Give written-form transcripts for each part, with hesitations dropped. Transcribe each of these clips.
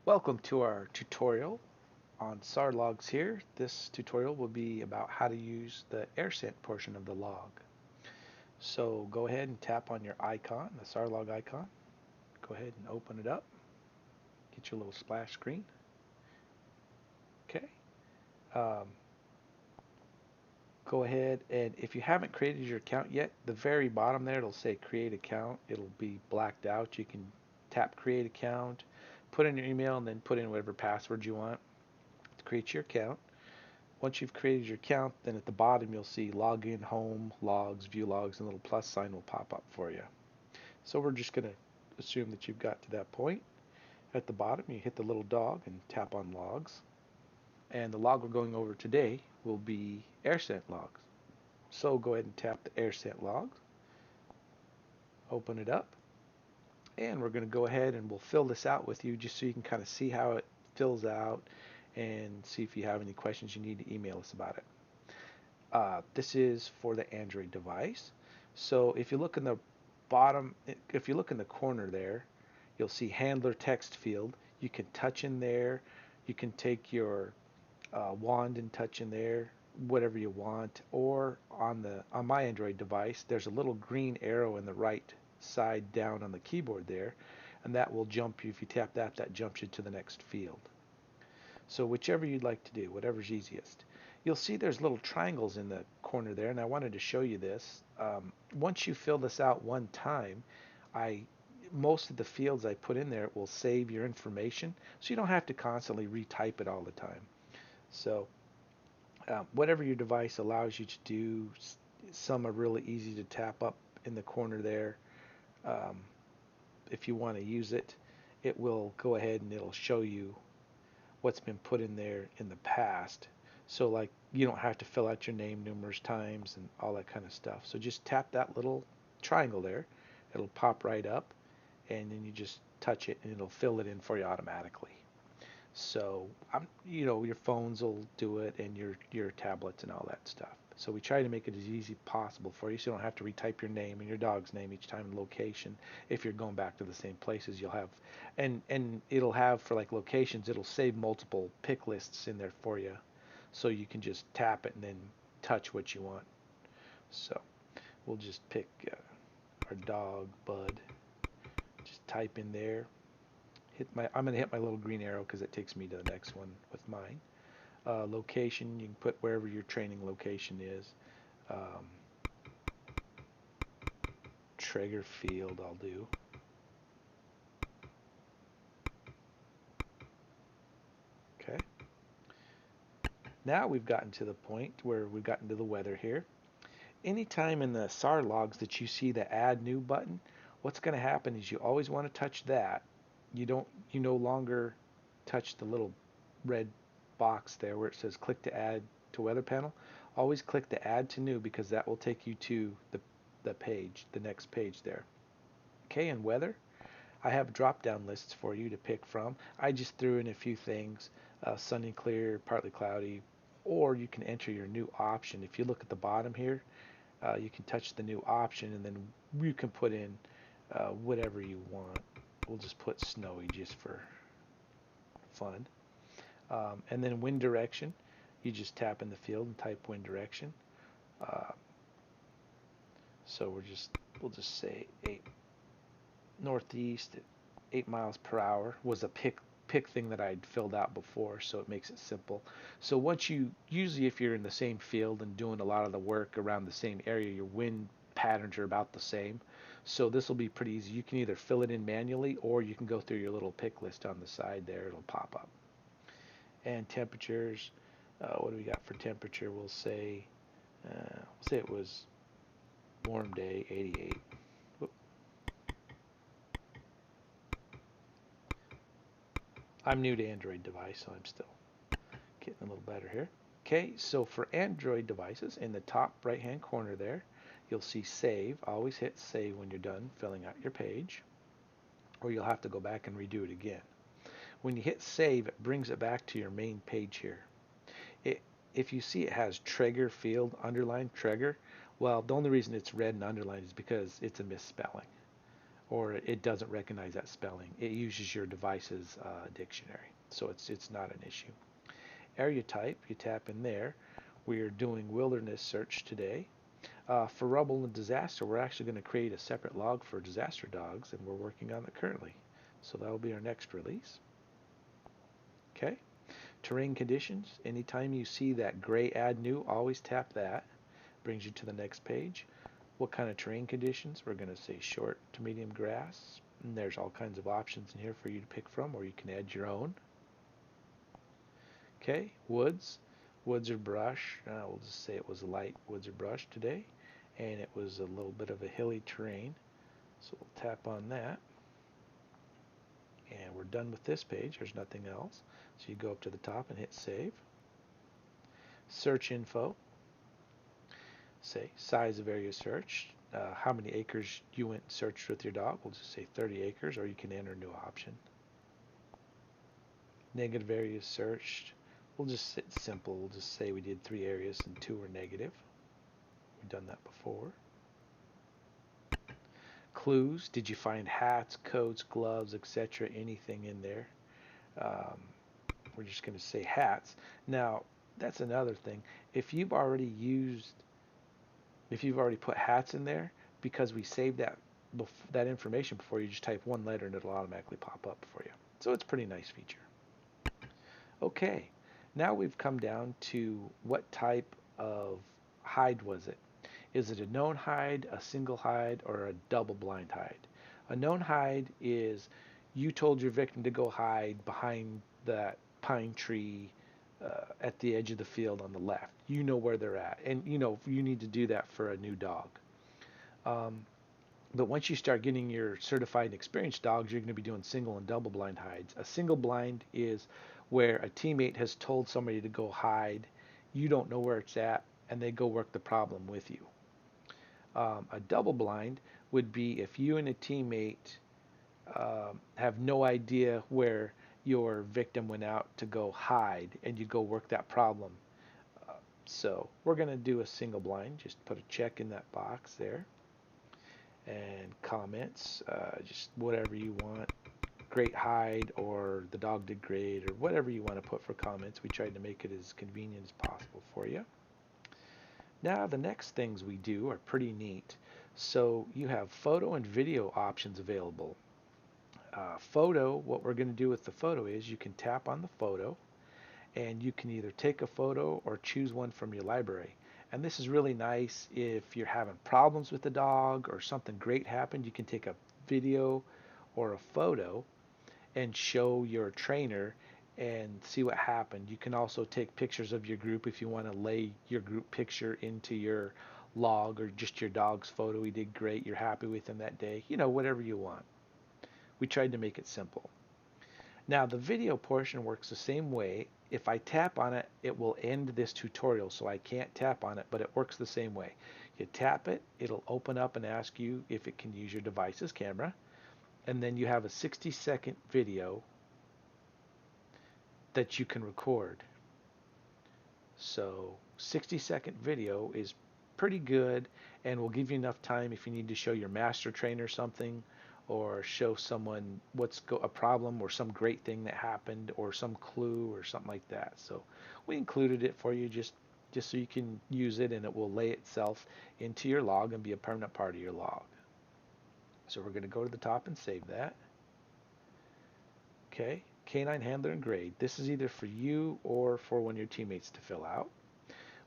Welcome to our tutorial on SAR logs here. This tutorial will be about how to use the Airscent portion of the log. So go ahead and tap on your icon, the SAR log icon. Go ahead and open it up. Get your little splash screen. Okay. Um, Go ahead and if you haven't created your account yet, the very bottom there it'll say create account. It'll be blacked out. You can tap create account, put in your email, and then put in whatever password you want to create your account. Once you've created your account, then at the bottom you'll see login, home, logs, view logs, and a little plus sign will pop up for you. So we're just going to assume that you've got to that point. At the bottom, you hit the little dog and tap on logs. And the log we're going over today will be Airscent logs. So go ahead and tap the Airscent logs, open it up, and we're going to go ahead and we'll fill this out with you just so you can kind of see how it fills out and see if you have any questions you need to email us about it. This is for the Android device. So if you look in the bottom, if you look in the corner there, you'll see handler text field. You can touch in there. You can take your wand and touch in there, whatever you want. Or on my Android device, there's a little green arrow in the right side down on the keyboard there, and that will jump you. If you tap that, that jumps you to the next field. So whichever you'd like to do, whatever's easiest. You'll see there's little triangles in the corner there, and I wanted to show you this. Once you fill this out one time, I most of the fields I put in there will save your information, so you don't have to constantly retype it all the time. So whatever your device allows you to do, some are really easy to tap up in the corner there. Um, if you want to use it, it will go ahead and it'll show you what's been put in there in the past. So like you don't have to fill out your name numerous times and all that kind of stuff. So just tap that little triangle there. It'll pop right up and then you just touch it and it'll fill it in for you automatically. So your phones will do it and your tablets and all that stuff. So we try to make it as easy possible for you so you don't have to retype your name and your dog's name each time and location. If you're going back to the same places, you'll have, and it'll have for like locations, it'll save multiple pick lists in there for you. So you can just tap it and then touch what you want. So we'll just pick our dog, Bud. Just type in there. I'm going to hit my little green arrow because it takes me to the next one with mine. Location, you can put wherever your training location is. Um, Trigger field, I'll do. Okay. Now we've gotten to the point where we've gotten to the weather here. Anytime in the SAR logs that you see the add new button, what's going to happen is you always want to touch that. You no longer touch the little red box there where it says click to add to weather panel. Always click to add to new because that will take you to the page, the next page there. Okay, and weather, I have drop down lists for you to pick from. I just threw in a few things, sunny, clear, partly cloudy, or you can enter your new option. If you look at the bottom here, you can touch the new option and then you can put in whatever you want. We'll just put snowy just for fun. And then wind direction, you just tap in the field and type wind direction. Uh, so we'll just say 8 northeast, 8 miles per hour was a pick thing that I'd filled out before, so it makes it simple. So once you usually if you're in the same field and doing a lot of the work around the same area, your wind patterns are about the same. So this will be pretty easy. You can either fill it in manually or you can go through your little pick list on the side there. It'll pop up. And temperatures, what do we got for temperature? We'll say it was warm day, 88. Whoop. I'm new to Android device, so I'm still getting a little better here. Okay, so for Android devices, in the top right hand corner there, you'll see save. Always hit save when you're done filling out your page, or you'll have to go back and redo it again. When you hit save, it brings it back to your main page here. It, if you see it has Traeger field underlined Traeger, well, the only reason it's red and underlined is because it's a misspelling. or it doesn't recognize that spelling. It uses your device's dictionary, so it's not an issue. Area type, you tap in there. We are doing wilderness search today. For rubble and disaster, we're actually going to create a separate log for disaster dogs, and we're working on it currently. So that will be our next release. Okay. Terrain conditions, anytime you see that gray add new, always tap that. Brings you to the next page. What kind of terrain conditions? We're going to say short to medium grass. And there's all kinds of options in here for you to pick from, or you can add your own. Okay, woods. Woods or brush. We'll just say it was light woods or brush today. And it was a little bit of a hilly terrain. So we'll tap on that. And we're done with this page. There's nothing else. So you go up to the top and hit save. Search info. Say size of area searched. How many acres you went and searched with your dog. We'll just say 30 acres, or you can enter a new option. Negative areas searched. We'll just sit simple. We'll just say we did 3 areas and 2 were negative. We've done that before. Clues. Did you find hats, coats, gloves, etc.? Anything in there? We're just going to say hats. Now, that's another thing. If you've already put hats in there, because we saved that information before, you just type one letter and it'll automatically pop up for you. So it's a pretty nice feature. Okay, now we've come down to what type of hide was it? Is it a known hide, a single hide, or a double blind hide? A known hide is you told your victim to go hide behind that pine tree at the edge of the field on the left. You know where they're at, and you need to do that for a new dog. But once you start getting your certified and experienced dogs, you're going to be doing single and double blind hides. A single blind is where a teammate has told somebody to go hide, you don't know where it's at, and they go work the problem with you. A double blind would be if you and a teammate have no idea where your victim went out to go hide, and you go work that problem. So we're going to do a single blind. Just put a check in that box there. And comments, just whatever you want. Great hide, or the dog did great, or whatever you want to put for comments. We tried to make it as convenient as possible for you. Now the next things we do are pretty neat. So you have photo and video options available. Photo, what we're going to do with the photo is you can tap on the photo, and you can either take a photo or choose one from your library. And this is really nice if you're having problems with the dog or something great happened. You can take a video or a photo and show your trainer and see what happened. You can also take pictures of your group if you want to lay your group picture into your log, or just your dog's photo. He did great, you're happy with him that day. Whatever you want. We tried to make it simple. Now the video portion works the same way. If I tap on it, it will end this tutorial, so I can't tap on it, but it works the same way. You tap it, it'll open up and ask you if it can use your device's camera, and then you have a 60-second video that you can record. So 60-second video is pretty good, and will give you enough time if you need to show your master trainer something, or show someone a problem, or some great thing that happened, or some clue, or something like that. So we included it for you just so you can use it, and it will lay itself into your log and be a permanent part of your log. So we're going to go to the top and save that. Okay, canine handler and grade. This is either for you or for one of your teammates to fill out.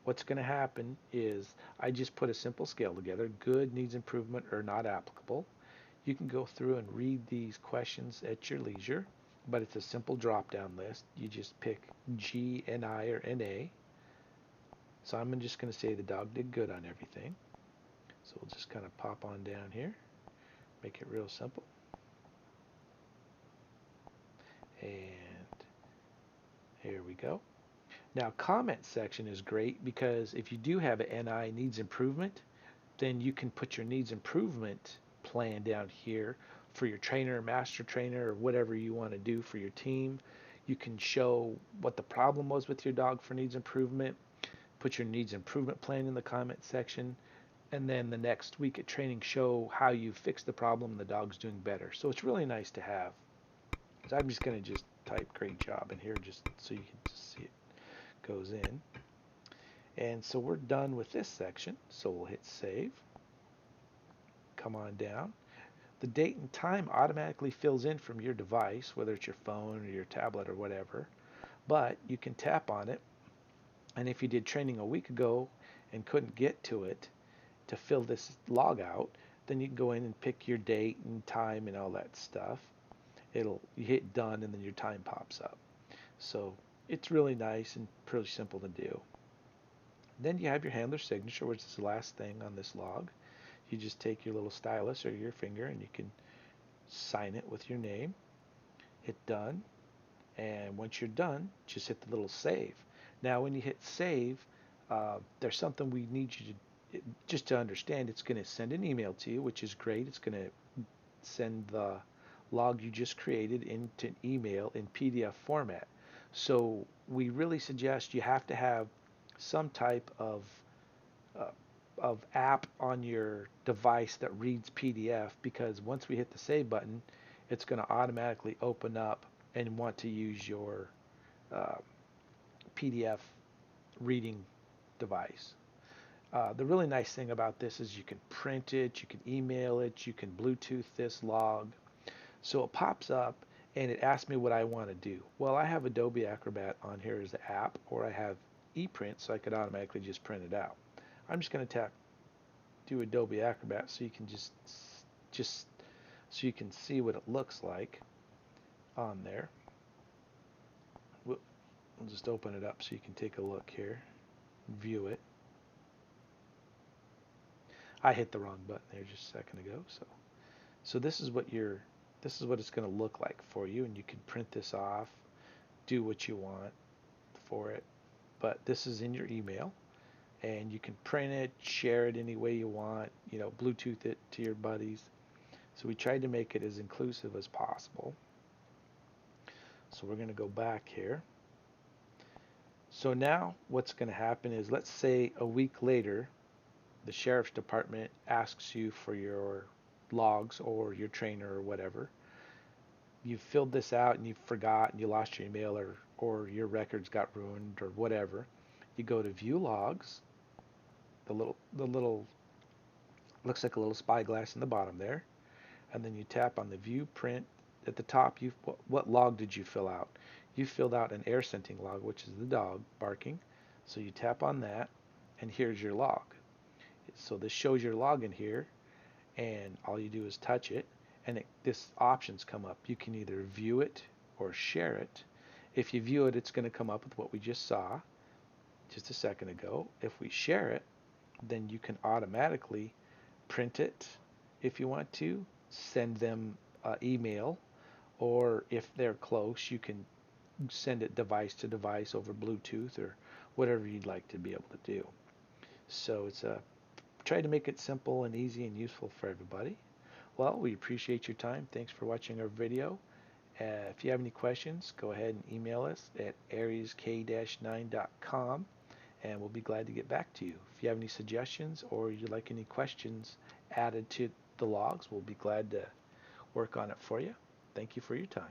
What's going to happen is I just put a simple scale together. Good, needs improvement, or not applicable. You can go through and read these questions at your leisure, but it's a simple drop-down list. You just pick G, NI, or NA. So I'm just going to say the dog did good on everything. So we'll just kind of pop on down here, make it real simple. And here we go. Now comment section is great, because if you do have an NI, needs improvement, then you can put your needs improvement plan down here for your trainer, master trainer, or whatever you want to do for your team. You can show what the problem was with your dog for needs improvement. Put your needs improvement plan in the comment section. and then the next week at training show how you fix the problem and the dog's doing better. So it's really nice to have. So I'm just going to just type great job in here just so you can just see it goes in. And so we're done with this section. So we'll hit save. Come on down. The date and time automatically fills in from your device, whether it's your phone or your tablet or whatever. But you can tap on it. And if you did training a week ago and couldn't get to it to fill this log out, then you can go in and pick your date and time and all that stuff. You hit done and then your time pops up. So it's really nice and pretty simple to do. Then you have your handler signature, which is the last thing on this log. You just take your little stylus or your finger and you can sign it with your name. Hit done. And once you're done, just hit the little save. Now when you hit save, there's something we need you to, just to understand, it's going to send an email to you, which is great. It's going to send the log you just created into an email in PDF format. So we really suggest you have to have some type of app on your device that reads PDF, because once we hit the save button, it's going to automatically open up and want to use your PDF reading device. The really nice thing about this is you can print it, you can email it, you can Bluetooth this log. So it pops up and it asks me what I want to do. Well, I have Adobe Acrobat on here as the app, or I have ePrint, so I could automatically just print it out. I'm just going to tap do Adobe Acrobat so you can just so you can see what it looks like on there. We'll just open it up so you can take a look here, view it. I hit the wrong button there just a second ago. So this is what it's going to look like for you, and you can print this off, do what you want for it. But this is in your email, and you can print it, share it any way you want, Bluetooth it to your buddies. So we tried to make it as inclusive as possible. So we're going to go back here. So now what's going to happen is, let's say a week later, the sheriff's department asks you for your logs or your trainer or whatever. You filled this out and you forgot and you lost your email, or your records got ruined or whatever. You go to view logs, the little looks like a little spyglass in the bottom there, and then you tap on the view print at the top. What log did you fill out? You filled out an air scenting log, which is the dog barking. So you tap on that, and here's your log. So this shows your log in here, and all you do is touch it, and this options come up. You can either view it or share it. If you view it, it's going to come up with what we just saw just a second ago. If we share it, then you can automatically print it if you want to, send them email, or if they're close, you can send it device to device over Bluetooth or whatever you'd like to be able to do. So try to make it simple and easy and useful for everybody. Well, we appreciate your time. Thanks for watching our video. If you have any questions, go ahead and email us at ariask-9.com, and we'll be glad to get back to you. If you have any suggestions or you'd like any questions added to the logs, we'll be glad to work on it for you. Thank you for your time.